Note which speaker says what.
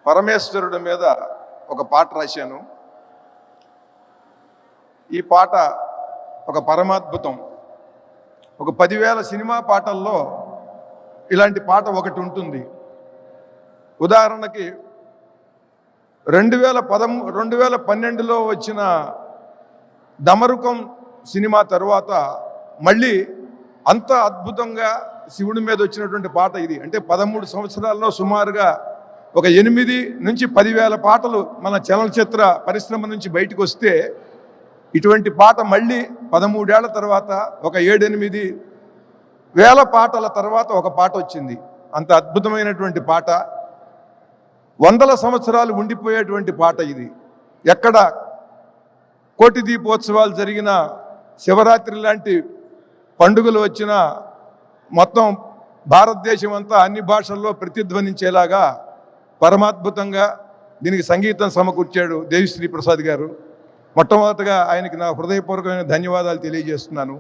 Speaker 1: పరమేశ్వరుడి మీద ఒక పాట రాశాను. ఈ పాట ఒక పరమాద్భుతం. ఒక 10,000 సినిమా పాటల్లో ఇలాంటి పాట ఒకటి ఉంటుంది. ఉదాహరణకి 2012లో వచ్చిన దమరుకం సినిమా తర్వాత మళ్ళీ అంత అద్భుతంగా శివుడి మీద వచ్చినటువంటి పాట ఇది. అంటే 13 సంవత్సరాల్లో సుమారుగా ఒక 8 నుంచి 10,000 పాటలు మన చలనచిత్ర పరిశ్రమ నుంచి బయటకు వస్తే ఇటువంటి పాట మళ్ళీ 13 ఏళ్ల తర్వాత ఒక 7-8 వేల పాటల తర్వాత ఒక పాట వచ్చింది. అంత అద్భుతమైనటువంటి పాట, 100 సంవత్సరాలు ఉండిపోయేటువంటి పాట ఇది. ఎక్కడ కోటి దీపోత్సవాలు జరిగిన, శివరాత్రి లాంటి పండుగలు వచ్చిన మొత్తం భారతదేశం అంతా అన్ని భాషల్లో ప్రతిధ్వనించేలాగా పరమాద్భుతంగా దీనికి సంగీతం సమకూర్చాడు దేవిశ్రీ ప్రసాద్ గారు. మొట్టమొదటిగా ఆయనకి నా హృదయపూర్వకమైన ధన్యవాదాలు తెలియజేస్తున్నాను.